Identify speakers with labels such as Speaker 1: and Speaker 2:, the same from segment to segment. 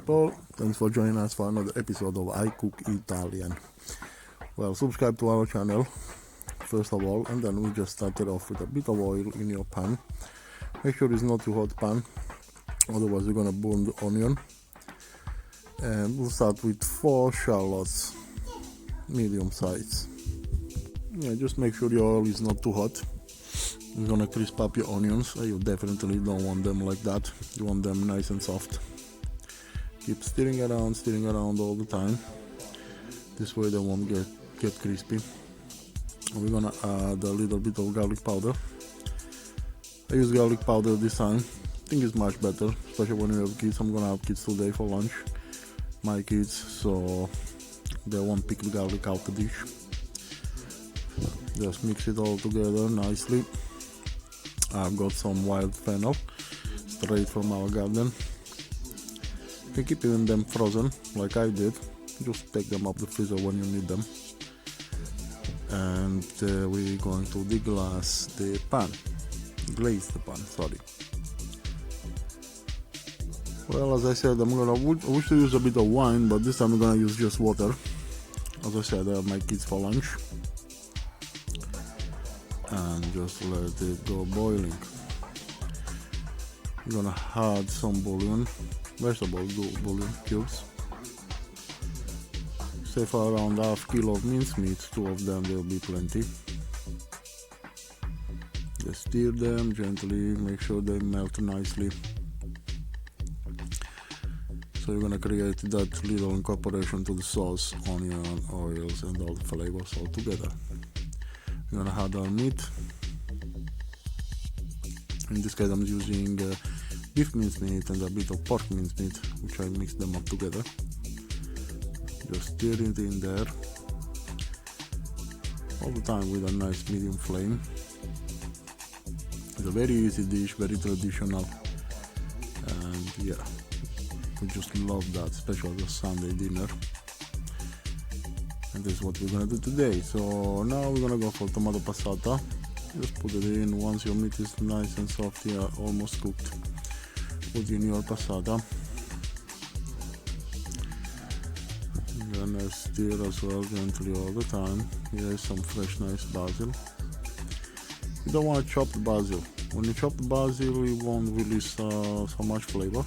Speaker 1: people, thanks for joining us for another episode of I Cook Italian. Well, subscribe to our channel first of all, and then we just started off with a bit of oil in your pan. Make sure it's not too hot pan, otherwise you're gonna burn the onion. And we'll start with 4 shallots, medium size. Yeah, just make sure your oil is not too hot. You're gonna crisp up your onions. You definitely don't want them like that. You want them nice and soft. Keep stirring around all the time. This way they won't get crispy. We're gonna add a little bit of garlic powder. I use garlic powder this time. I think it's much better, especially when you have kids. I'm gonna have kids today for lunch. My kids, so they won't pick the garlic out the dish. Just mix it all together nicely. I've got some wild fennel straight from our garden. You can keep even them frozen like I did. Just take them out the freezer when you need them. And we're going to deglaze the pan. Glaze the pan, sorry. Well, as I said, I wish to use a bit of wine, but this time I'm gonna use just water. As I said, I have my kids for lunch. And just let it go boiling. I'm gonna add some bouillon, vegetable bouillon cubes. Say for around half kilo of mincemeat, 2 of them will be plenty. Just stir them gently, make sure they melt nicely. So you're gonna create that little incorporation to the sauce, onion, oils, and all the flavors all together. We're gonna add our meat. In this case I'm using beef mincemeat and a bit of pork mincemeat, which I mix them up together. Just stir it in there all the time with a nice medium flame. It's a very easy dish, very traditional, and yeah, we just love that, especially the Sunday dinner. And this is what we're gonna do today. So now we're gonna go for tomato passata. Just put it in. Once your meat is nice and soft, yeah, almost cooked, put in your passata. I'm gonna stir as well gently all the time. Here's some fresh nice basil. You don't want to chop the basil. When you chop the basil, you won't release so much flavor.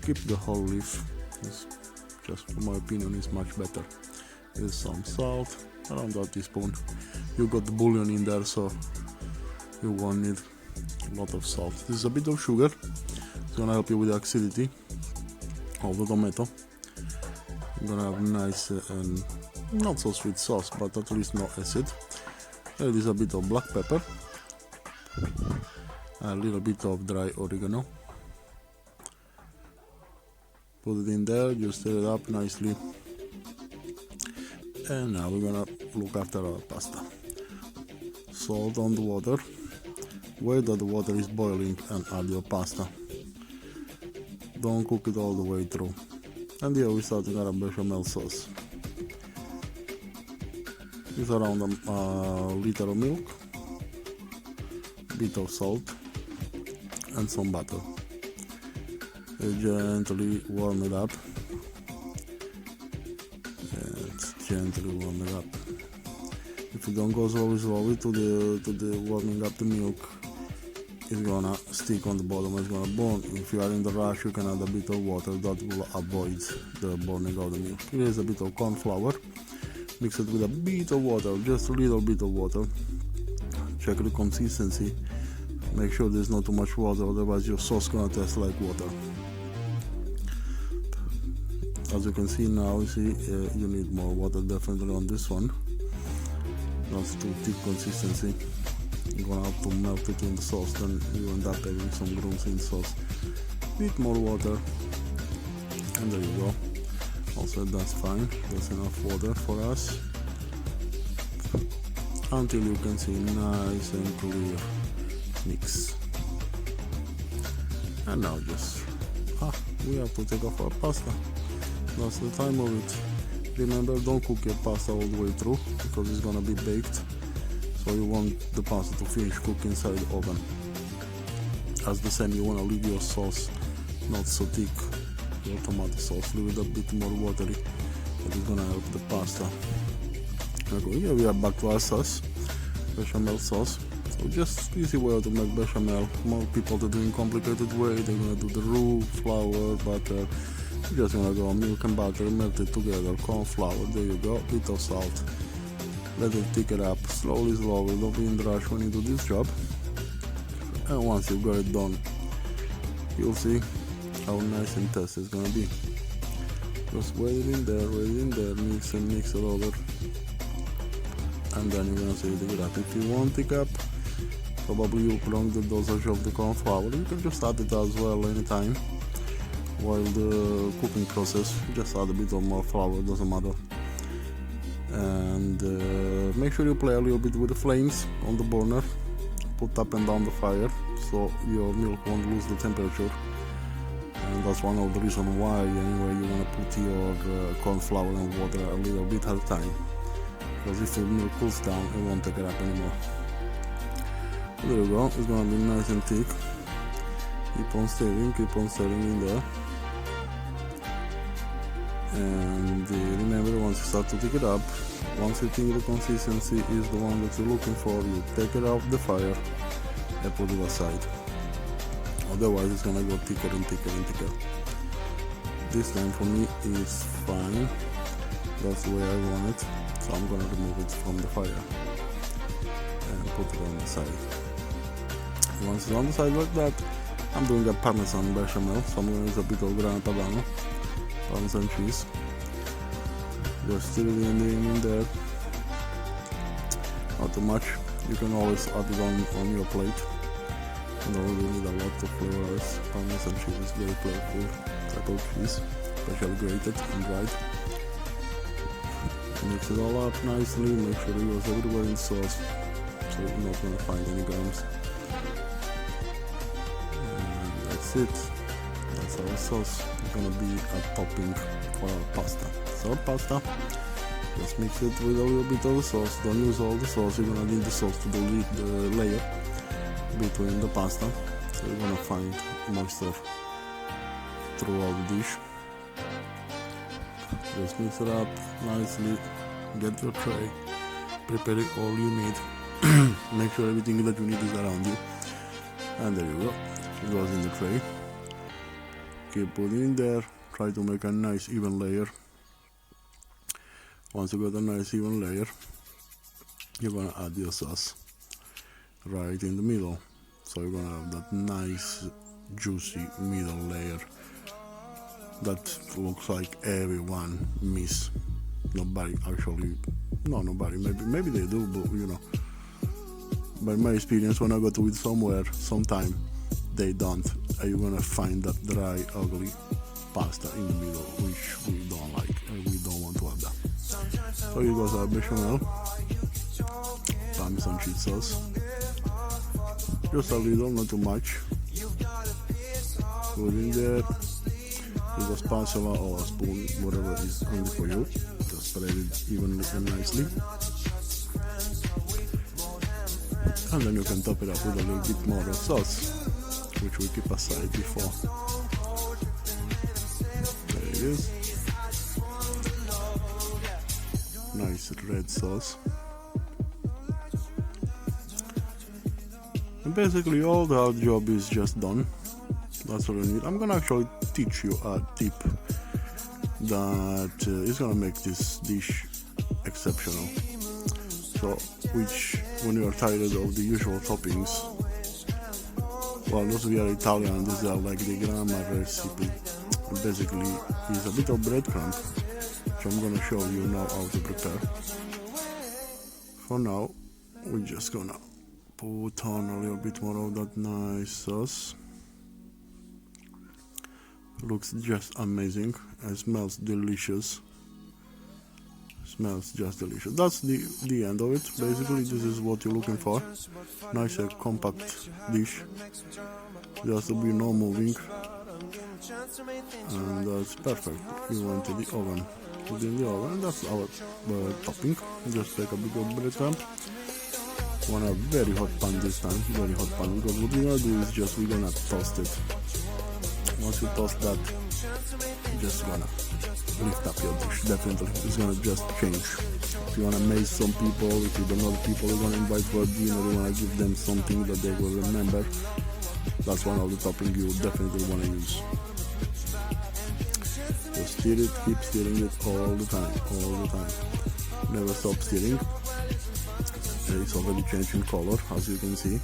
Speaker 1: Keep the whole leaf. It's just, in my opinion, is much better. Here's some salt, around a teaspoon. You got the bouillon in there, so you won't need a lot of salt. This is a bit of sugar. It's gonna help you with the acidity of the tomato. You're gonna have nice and not so sweet sauce, but at least no acid. There is a bit of black pepper, a little bit of dry oregano. Put it in there, just stir it up nicely. And now we're gonna look after our pasta. Salt on the water. Wait that the water is boiling and add your pasta. Don't cook it all the way through. And here we're starting our bechamel sauce. It's around a liter of milk, bit of salt, and some butter. Gently warm it up. Gently warm it up. If you don't go slowly to the warming up the milk, it's gonna stick on the bottom, it's gonna burn. If you are in the rush, you can add a bit of water, that will avoid the burning of the milk. Here's a bit of corn flour, mix it with a bit of water, just a little bit of water. Check the consistency, make sure there's not too much water, otherwise your sauce gonna taste like water. As you can see now, you need more water definitely on this one. That's too thick consistency. You're gonna have to melt it in the sauce, then you end up having some grooms in the sauce. Bit more water, and there you go. Also, that's fine. That's enough water for us. Until you can see nice and clear mix. And now we have to take off our pasta. That's the time of it. Remember, don't cook your pasta all the way through because it's gonna be baked, so you want the pasta to finish cooking inside the oven. As the same, you wanna leave your sauce not so thick your tomato sauce, leave it a bit more watery. That is gonna help the pasta. Okay, here we are back to our sauce, bechamel sauce. So just easy way to make bechamel. More people are doing complicated way. They're gonna do the roux, flour, butter. You're just gonna go milk and butter, melt it together, corn flour. There you go, bit of salt. Let it thicken up slowly. Don't be in the rush when you do this job. And once you've got it done, you'll see how nice and tasty it's gonna be. Just wait it in there, mix it over. And then you're gonna see it up. If you want thick up, probably you prolong the dosage of the corn flour. You can just add it as well anytime while the cooking process. Just add a bit of more flour, doesn't matter. And make sure you play a little bit with the flames on the burner. Put up and down the fire so your milk won't lose the temperature. And that's one of the reasons why anyway you want to put your corn flour and water a little bit at a time. Because if the milk cools down, it won't take it up anymore. There you go, it's gonna be nice and thick. Keep on stirring in there. And remember, once you start to thick it up, once you think the consistency is the one that you're looking for, you take it off the fire and put it aside. Otherwise it's gonna go thicker and thicker and thicker. This time for me is fine. That's the way I want it. So I'm gonna remove it from the fire and put it on the side. Once it's on the side like that, I'm doing a Parmesan bechamel, so I'm gonna use a bit of Grana Padano, Parmesan cheese. Just stir it in there. Not too much. You can always add it on your plate. You don't really need a lot of flavors. Parmesan cheese is very flavorful type of cheese, especially grated and dried. Mix it all up nicely. Make sure it goes everywhere in the sauce, so you're not gonna find any gums. And that's it. That's our sauce. It's gonna be a topping for our pasta. So pasta, just mix it with a little bit of the sauce. Don't use all the sauce. You're gonna need the sauce to delete the layer between the pasta, so you're gonna find moisture throughout the dish. Just mix it up nicely. Get your tray. Prepare it all you need. Make sure everything that you need is around you. And there you go. It goes in the tray. Keep putting in there. Try to make a nice even layer. Once you got a nice even layer, you're gonna add your sauce right in the middle. So you're gonna have that nice juicy middle layer that looks like everyone miss. Nobody actually, nobody, maybe they do, but you know, by my experience, when I go to eat somewhere, sometime they don't, and you're gonna find that dry, ugly pasta in the middle, which we don't like, and we don't want to have that. So here goes our bechamel, Parmesan cheese sauce, just a little, not too much. Put in there. Use a spatula or a spoon, whatever is handy for you. Just spread it evenly and nicely. And then you can top it up with a little bit more of sauce, which we keep aside before. There it is. Nice red sauce. And basically all the hard job is just done. That's all you need. I'm gonna actually teach you a tip that is gonna make this dish exceptional. So, when you are tired of the usual toppings, well, those we are Italian, these are like the grandma recipe. And basically, it's a bit of breadcrumb, which I'm gonna show you now how to prepare. For now, we're just gonna put on a little bit more of that nice sauce. Looks just amazing and smells delicious. Smells just delicious. That's the end of it. Basically, this is what you're looking for. Nice compact dish. Just to be no moving. And that's perfect. You went to the oven. Put in the oven. That's our topping. Just take a bit of breadcrumb. Want a very hot pan this time. Very hot pan. Because what we're gonna do is we're gonna toast it. Once you toast that, just gonna lift up your dish. Definitely, it's gonna just change. If you wanna amaze some people, if you don't know the people you're gonna invite for dinner, you wanna give them something that they will remember. That's one of the toppings you definitely wanna use. Just stir it, keep stirring it all the time. Never stop stirring. It's already changing color, as you can see.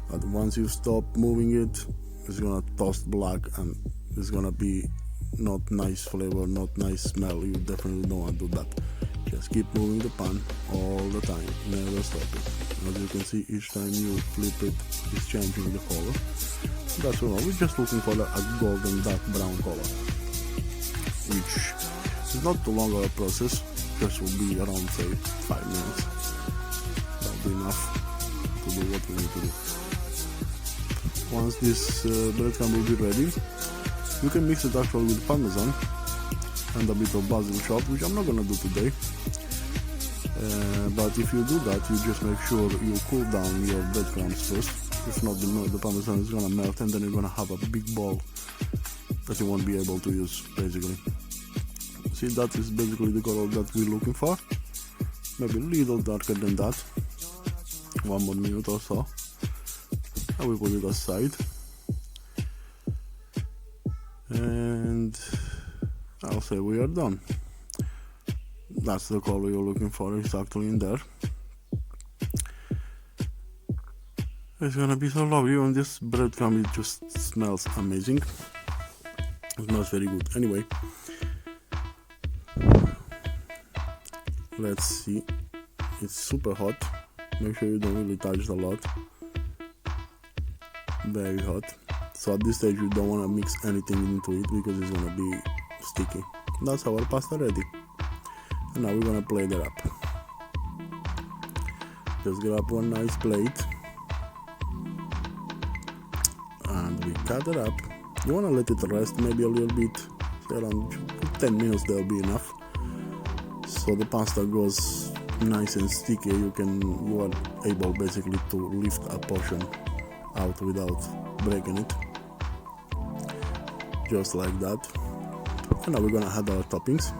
Speaker 1: But once you stop moving it, it's gonna toast black and it's gonna be not nice flavor, not nice smell. You definitely don't want to do that. Just keep moving the pan all the time, never stop it. As you can see, each time you flip it, it's changing the color. That's all. We're just looking for a golden dark brown color, which is not too long of a process. Just will be around, say, 5 minutes. That'll be enough to do what we need to do. Once this breadcrumb will be ready, you can mix it actually with parmesan and a bit of basil chopped, which I'm not gonna do today. But if you do that, you just make sure you cool down your breadcrumbs first. If not, the parmesan is gonna melt and then you're gonna have a big ball that you won't be able to use, basically. See, that is basically the color that we're looking for. Maybe a little darker than that. 1 more minute or so. And we put it aside. And I'll say we are done. That's the color you're looking for, exactly in there. It's gonna be so lovely, and this breadcrumb, it just smells amazing. It smells very good. Anyway, let's see. It's super hot. Make sure you don't really touch it a lot. Very hot. So at this stage you don't want to mix anything into it because it's gonna be sticky. That's our pasta ready. And now we're gonna plate it up. Just grab one nice plate and we cut it up. You wanna let it rest maybe a little bit, say around 10 minutes, that'll be enough. So the pasta goes nice and sticky. You are able basically to lift a portion out without breaking it, just like that. And now we're gonna add our toppings.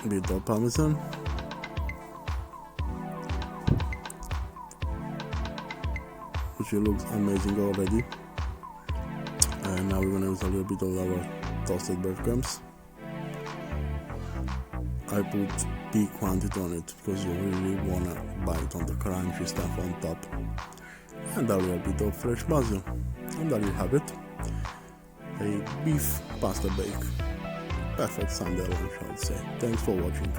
Speaker 1: A bit of parmesan, which looks amazing already. And now we're gonna use a little bit of our toasted breadcrumbs. I put big quantity on it because you really wanna bite on the crunchy stuff on top. And a little bit of fresh basil. And there you have it. A beef pasta bake. Perfect Sunday lunch, I would say. Thanks for watching.